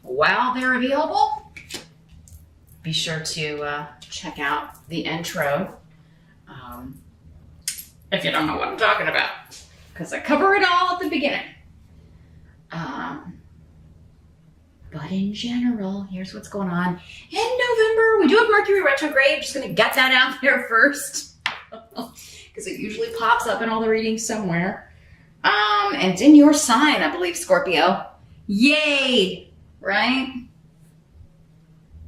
while they're available, be sure to check out the intro if you don't know what I'm talking about, because I cover it all at the beginning. But in general, here's what's going on in November. We do have Mercury retrograde. Just going to get that out there first, because it usually pops up in all the readings somewhere. And it's in your sign, I believe, Scorpio. Yay! Right?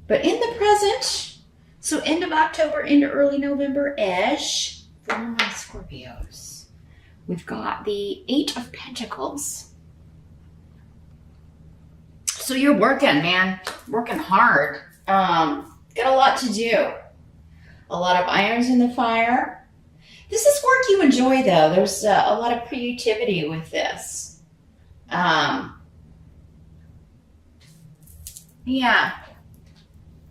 But in the present, so end of October into early November-ish, for my Scorpios, we've got the 8 of Pentacles. So you're working, man. Working hard. Got a lot to do. A lot of irons in the fire. This is work you enjoy, though. There's a lot of creativity with this. Yeah.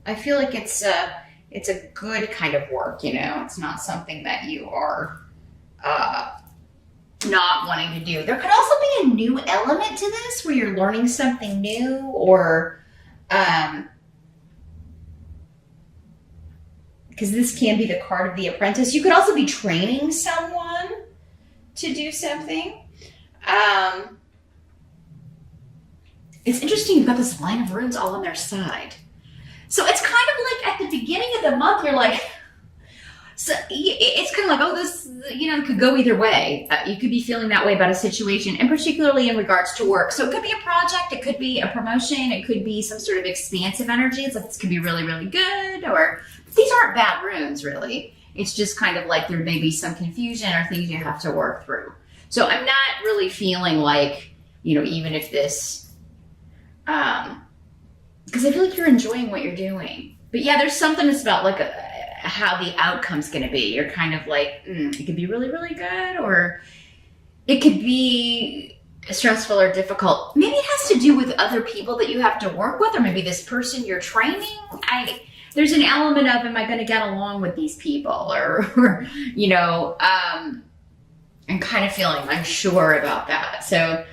I feel like it's a good kind of work, you know. It's not something that you are not wanting to do. There could also be a new element to this where you're learning something new, or because this can be the card of the apprentice. You could also be training someone to do something. It's interesting, you've got this line of runes all on their side. So it's kind of like at the beginning of the month, you're like, so it's kind of like, oh, this, you know, could go either way. You could be feeling that way about a situation, and particularly in regards to work. So it could be a project, it could be a promotion, it could be some sort of expansive energy. It's like, this could be really, really good, or these aren't bad runes, really. It's just kind of like there may be some confusion or things you have to work through. So I'm not really feeling like, you know, even if this, because I feel like you're enjoying what you're doing. But yeah, there's something that's about like how the outcome's going to be. You're kind of like, it could be really, really good, or it could be stressful or difficult. Maybe it has to do with other people that you have to work with, or maybe this person you're training. There's an element of, am I going to get along with these people? Or you know, I'm kind of feeling unsure about that. So,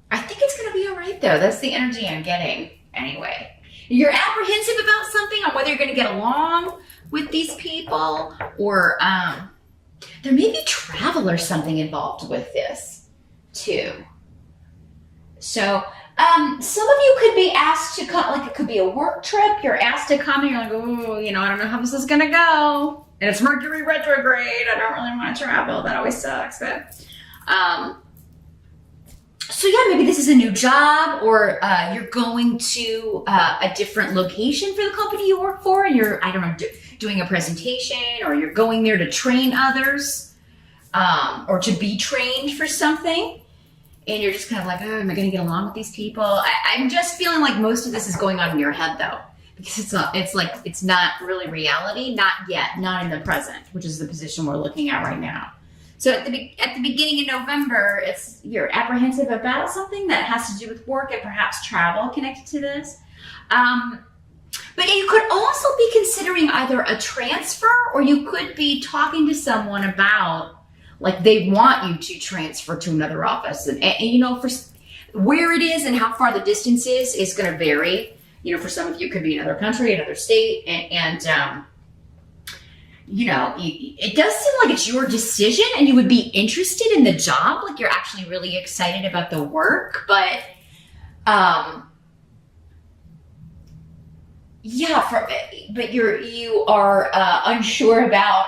I think it's going to be all right, though. That's the energy I'm getting anyway. You're apprehensive about something, on whether you're going to get along with these people, or there may be travel or something involved with this too. So some of you could be asked to come, like it could be a work trip. You're asked to come and you're like, oh, you know, I don't know how this is going to go. And it's Mercury retrograde. I don't really want to travel. That always sucks. But so yeah, maybe this is a new job, or you're going to a different location for the company you work for, and you're, I don't know, doing a presentation, or you're going there to train others, or to be trained for something, and you're just kind of like, oh, am I going to get along with these people? I'm just feeling like most of this is going on in your head, though, because it's not really reality, not yet, not in the present, which is the position we're looking at right now. So at the beginning of November, you're apprehensive about something that has to do with work and perhaps travel connected to this. But you could also be considering either a transfer, or you could be talking to someone about, like, they want you to transfer to another office. And you know, for where it is and how far the distance is going to vary. You know, for some of you, it could be another country, another state, and you know, it does seem like it's your decision, and you would be interested in the job. Like, you're actually really excited about the work, but, yeah, but you are unsure about,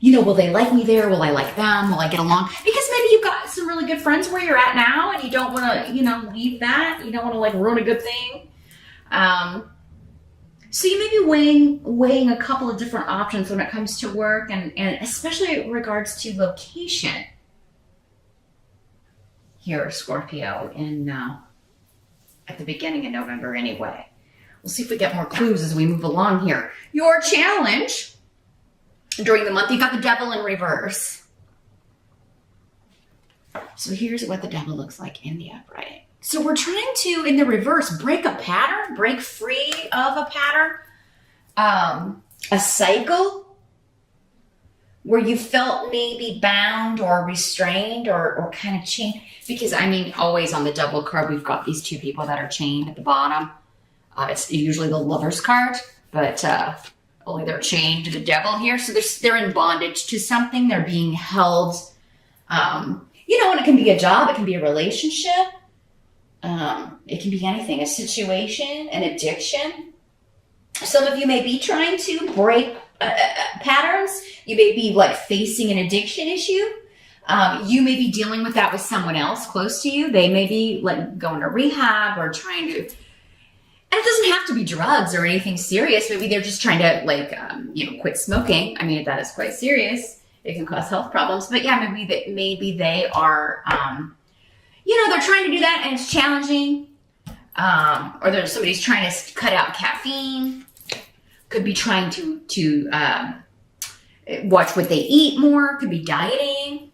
you know, will they like me there? Will I like them? Will I get along? Because maybe you've got some really good friends where you're at now, and you don't want to, you know, leave that. You don't want to, like, ruin a good thing. So you may be weighing a couple of different options when it comes to work, and especially in regards to location here, Scorpio, at the beginning of November anyway. We'll see if we get more clues as we move along here. Your challenge during the month, you got the Devil in reverse. So here's what the Devil looks like in the upright. So we're trying to, in the reverse, break a pattern, break free of a pattern. a cycle where you felt maybe bound or restrained or kind of chained. Because, I mean, always on the double card, we've got these two people that are chained at the bottom. It's usually the Lover's card, but only they're chained to the Devil here. So they're in bondage to something. They're being held, and it can be a job. It can be a relationship. It can be anything, a situation, an addiction. Some of you may be trying to break patterns. You may be like facing an addiction issue. You may be dealing with that with someone else close to you. They may be like going to rehab or trying to, and it doesn't have to be drugs or anything serious. Maybe they're just trying to quit smoking. I mean, that is quite serious. It can cause health problems, but yeah, maybe they are, they're trying to do that and it's challenging. Or somebody's trying to cut out caffeine. Could be trying to watch what they eat more. Could be dieting.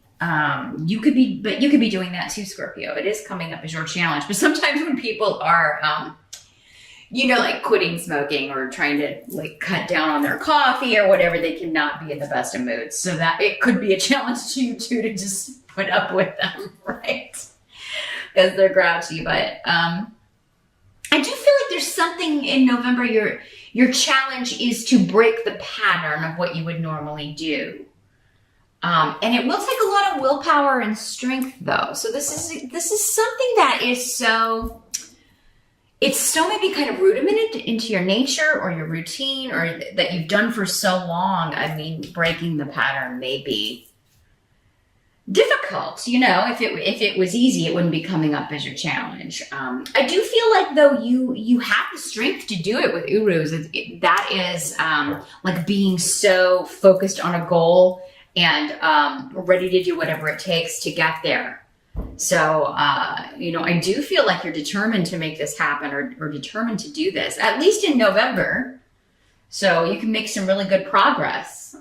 You could be doing that too, Scorpio. It is coming up as your challenge. But sometimes when people are, like quitting smoking or trying to like cut down on their coffee or whatever, they cannot be in the best of moods. So that it could be a challenge to you too to just put up with them, right? Because they're grouchy. But I do feel like there's something in November. Your challenge is to break the pattern of what you would normally do. And it will take a lot of willpower and strength though. So this is something that is it's still maybe kind of rudimented into your nature or your routine or that you've done for so long. I mean, breaking the pattern may be difficult. If it was easy, it wouldn't be coming up as your challenge. I do feel like though you have the strength to do it with Urus. That is like being so focused on a goal and ready to do whatever it takes to get there. So, I do feel like you're determined to make this happen or determined to do this, at least in November. So you can make some really good progress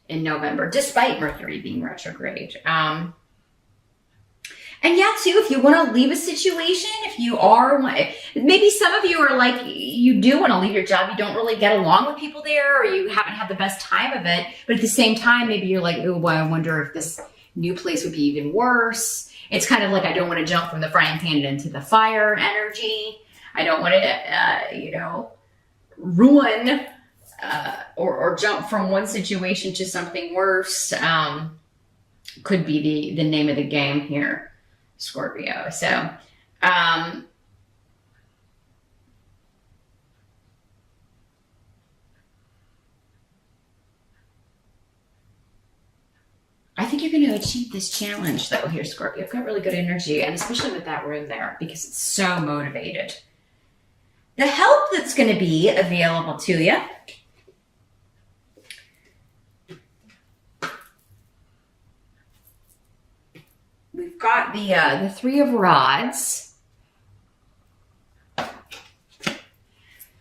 in November, despite Mercury being retrograde. And yeah, too, if you want to leave a situation, maybe some of you are like, you do want to leave your job. You don't really get along with people there, or you haven't had the best time of it. But at the same time, maybe you're like, oh, well, I wonder if this new place would be even worse. It's kind of like, I don't want to jump from the frying pan into the fire energy. I don't want to, ruin or jump from one situation to something worse. Could be the name of the game here, Scorpio. So, I think you're going to achieve this challenge though here, Scorpio. You've got really good energy, and especially with that room there, because it's so motivated. The help that's going to be available to you. We've got the Three of Rods.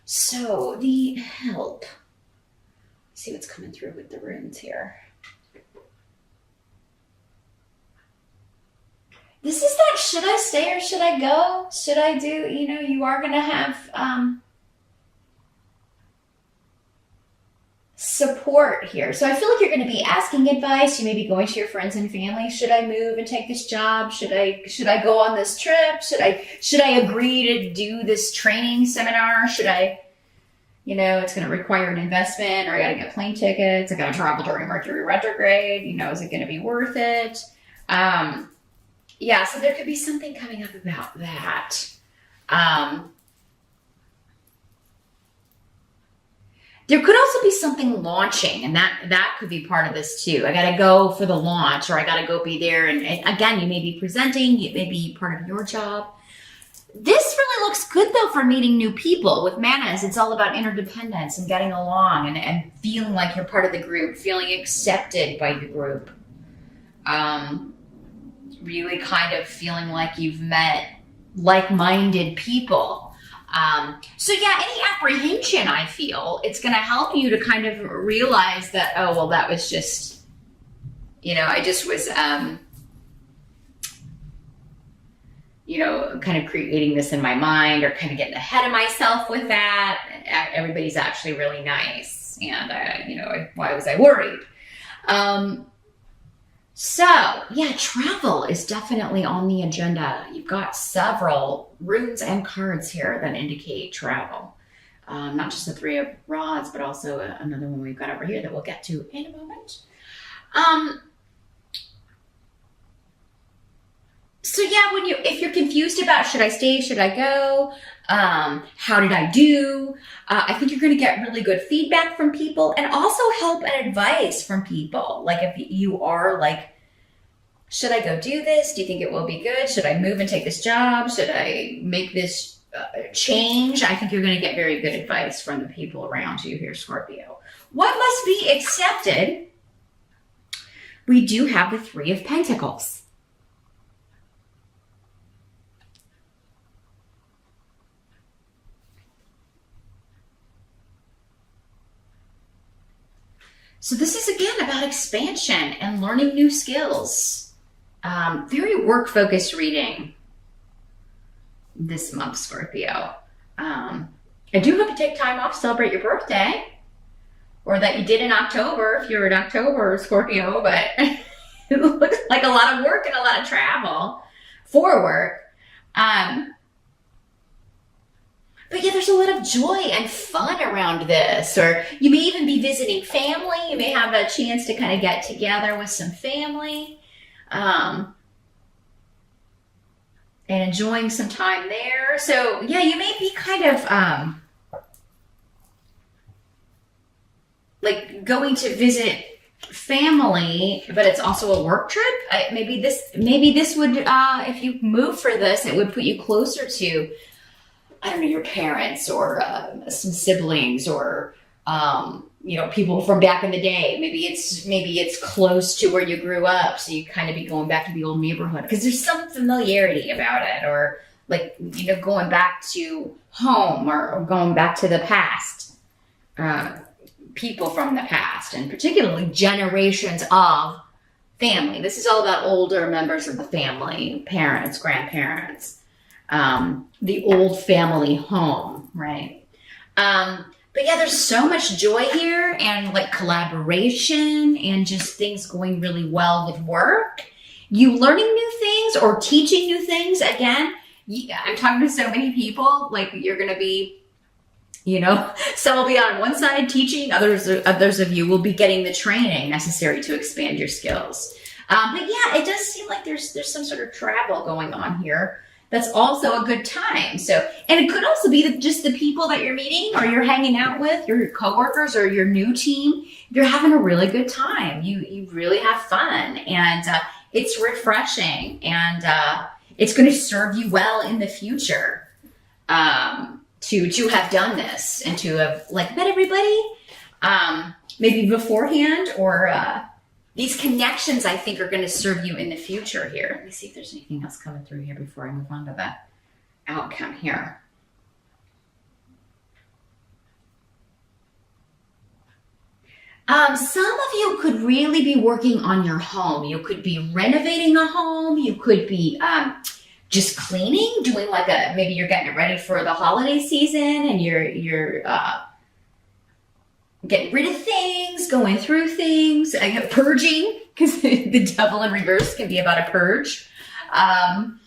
So the help. Let's see what's coming through with the runes here. This is that, should I stay or should I go? Should I do, you are going to have support here. So I feel like you're going to be asking advice. You may be going to your friends and family. Should I move and take this job? Should I go on this trip? Should I agree to do this training seminar? Should I, it's going to require an investment, or I got to get plane tickets. I got to travel during Mercury retrograde. Is it going to be worth it? Yeah, so there could be something coming up about that. There could also be something launching, and that could be part of this too. I got to go for the launch, or I got to go be there. And again, you may be presenting, it may be part of your job. This really looks good though for meeting new people. With Manas, it's all about interdependence and getting along and feeling like you're part of the group, feeling accepted by the group. Really kind of feeling like you've met like-minded people. So yeah, any apprehension, I feel, it's going to help you to kind of realize that, oh, well, that was just, I just was, kind of creating this in my mind or kind of getting ahead of myself with that. Everybody's actually really nice. And, why was I worried? So yeah, travel is definitely on the agenda. You've got several runes and cards here that indicate travel. Not just the Three of Rods, but also another one we've got over here that we'll get to in a moment. So yeah, if you're confused about should I stay, should I go, how did I do, I think you're going to get really good feedback from people and also help and advice from people. Like if you are like, should I go do this? Do you think it will be good? Should I move and take this job? Should I make this change? I think you're going to get very good advice from the people around you here, Scorpio. What must be accepted? We do have the Three of Pentacles. So this is again about expansion and learning new skills. Very work-focused reading this month, Scorpio. I do hope you take time off to celebrate your birthday, or that you did in October if you're in October, Scorpio, but it looks like a lot of work and a lot of travel for work. But yeah, there's a lot of joy and fun around this. Or you may even be visiting family. You may have a chance to kind of get together with some family. And enjoying some time there. So yeah, you may be kind of like going to visit family, but it's also a work trip. Maybe this would, if you move for this, it would put you closer to, I don't know, your parents or some siblings or, people from back in the day. Maybe it's close to where you grew up. So you kind of be going back to the old neighborhood because there's some familiarity about it, or like, going back to home or going back to the past, people from the past, and particularly generations of family. This is all about older members of the family, parents, grandparents. The old family home, right? But yeah, there's so much joy here and like collaboration and just things going really well with work. You learning new things or teaching new things. Again, I'm talking to so many people, like you're going to be, some will be on one side teaching, others of you will be getting the training necessary to expand your skills. But yeah, it does seem like there's some sort of travel going on here. That's also a good time. So, and it could also be just the people that you're meeting or you're hanging out with, your coworkers or your new team. You're having a really good time. You really have fun, and it's refreshing, and it's going to serve you well in the future to have done this and to have like met everybody, maybe beforehand, or these connections, I think, are going to serve you in the future here. Let me see if there's anything else coming through here before I move on to the outcome here. Some of you could really be working on your home. You could be renovating a home. You could be just cleaning, doing like maybe you're getting it ready for the holiday season and you're getting rid of things, going through things, purging, because the devil in reverse can be about a purge. Not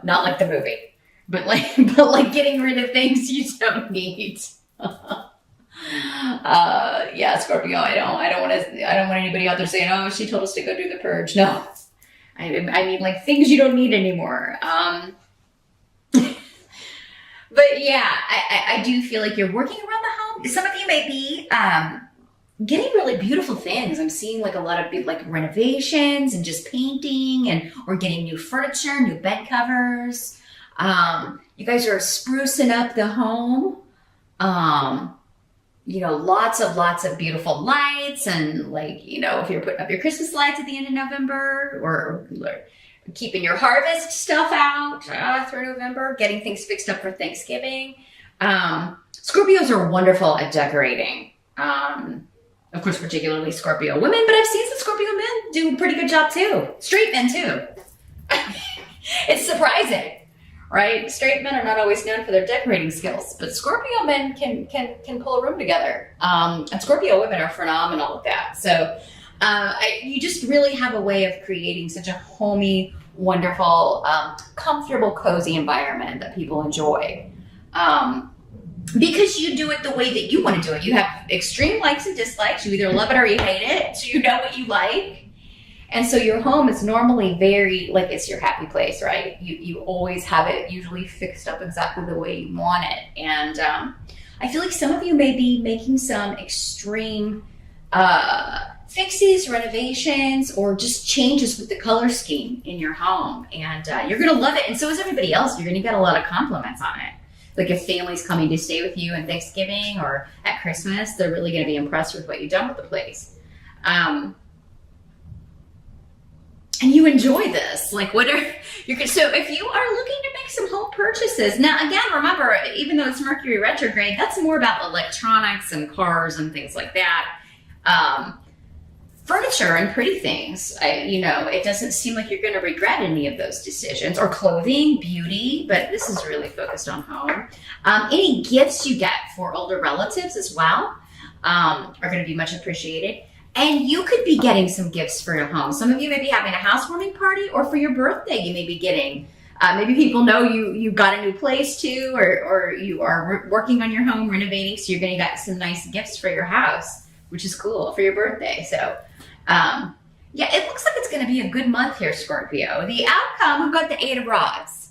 like the movie, but like getting rid of things you don't need. Yeah, Scorpio, I don't want anybody out there saying, oh, she told us to go do the purge. No, I mean like things you don't need anymore. But yeah, I do feel like you're working around the home. Some of you may be getting really beautiful things. I'm seeing like a lot of like renovations and just painting or getting new furniture, new bed covers. You guys are sprucing up the home. Lots of beautiful lights and like, if you're putting up your Christmas lights at the end of November or keeping your harvest stuff out through November, getting things fixed up for Thanksgiving. Scorpios are wonderful at decorating. Of course, particularly Scorpio women, but I've seen some Scorpio men do a pretty good job too. Straight men too. It's surprising. right? Straight men are not always known for their decorating skills, but Scorpio men can pull a room together. And Scorpio women are phenomenal with that. So you just really have a way of creating such a homey, wonderful, comfortable, cozy environment that people enjoy. Because you do it the way that you want to do it. You have extreme likes and dislikes. You either love it or you hate it. So you know what you like. And so your home is normally very, like, it's your happy place, right? You always have it usually fixed up exactly the way you want it. And I feel like some of you may be making some extreme fixes, renovations, or just changes with the color scheme in your home. And you're going to love it. And so is everybody else. You're going to get a lot of compliments on it. Like if family's coming to stay with you on Thanksgiving or at Christmas, they're really going to be impressed with what you've done with the place. And you enjoy this. Like so if you are looking to make some home purchases, now again, remember, even though it's Mercury retrograde, that's more about electronics and cars and things like that. Furniture and pretty things, it doesn't seem like you're going to regret any of those decisions, or clothing, beauty, but this is really focused on home. Any gifts you get for older relatives as well are going to be much appreciated. And you could be getting some gifts for your home. Some of you may be having a housewarming party, or for your birthday, you may be getting, maybe people know you got a new place too, or you are working on your home, renovating, so you're going to get some nice gifts for your house, which is cool for your birthday. So, yeah, it looks like it's going to be a good month here, Scorpio. The outcome, we've got the 8 of Rods.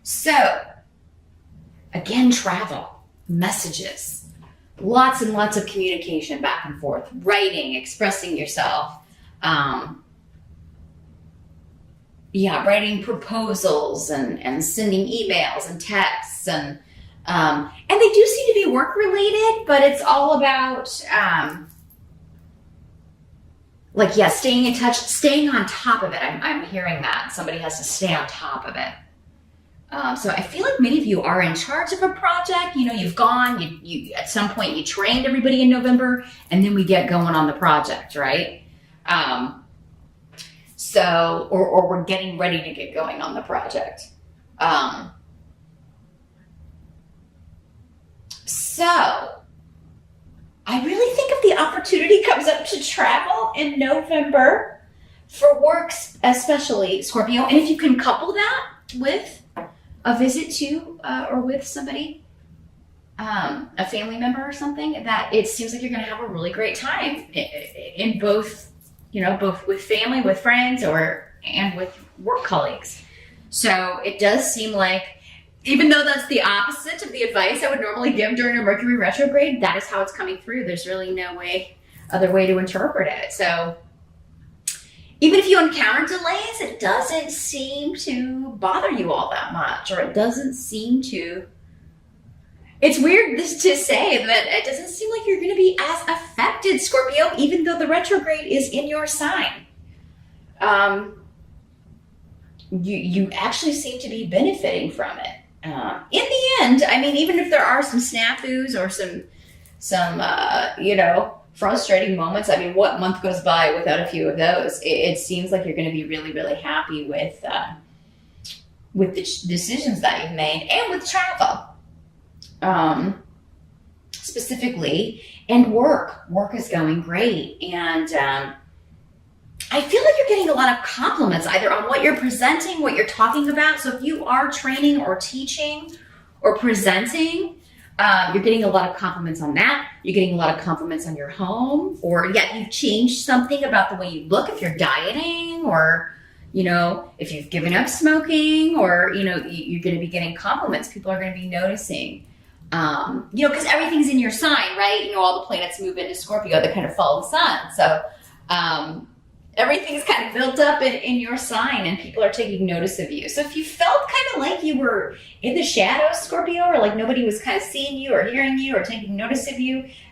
So, again, travel, messages. Lots and lots of communication back and forth, writing, expressing yourself. Writing proposals and sending emails and texts. And they do seem to be work related, but it's all about, staying in touch, staying on top of it. I'm hearing that. Somebody has to stay on top of it. So I feel like many of you are in charge of a project. You've gone, you at some point you trained everybody in November, and then we get going on the project, right? Or we're getting ready to get going on the project. So I really think if the opportunity comes up to travel in November for work, especially Scorpio, and if you can couple that with a visit to or with somebody, a family member or something, that it seems like you're going to have a really great time in both, both with family, with friends, and with work colleagues. So it does seem like, even though that's the opposite of the advice I would normally give during a Mercury retrograde, that is how it's coming through. There's really no other way to interpret it. So even if you encounter delays, it doesn't seem to bother you all that much, or it doesn't seem to, it's weird to say, but it doesn't seem like you're going to be as affected, Scorpio, even though the retrograde is in your sign. You actually seem to be benefiting from it. In the end, even if there are some snafus or some frustrating moments. What month goes by without a few of those? It seems like you're going to be really, really happy with the decisions that you've made, and with travel, specifically, and work. Work is going great, and I feel like you're getting a lot of compliments either on what you're presenting, what you're talking about. So if you are training or teaching or presenting, you're getting a lot of compliments on that. You're getting a lot of compliments on your home, or you've changed something about the way you look, if you're dieting, or, if you've given up smoking, or, you're going to be getting compliments. People are going to be noticing, because everything's in your sign, right? All the planets move into Scorpio. They kind of follow the sun. So, everything's kind of built up in your sign, and people are taking notice of you. So if you felt kind of like you were in the shadows, Scorpio, or like nobody was kind of seeing you or hearing you or taking notice of you,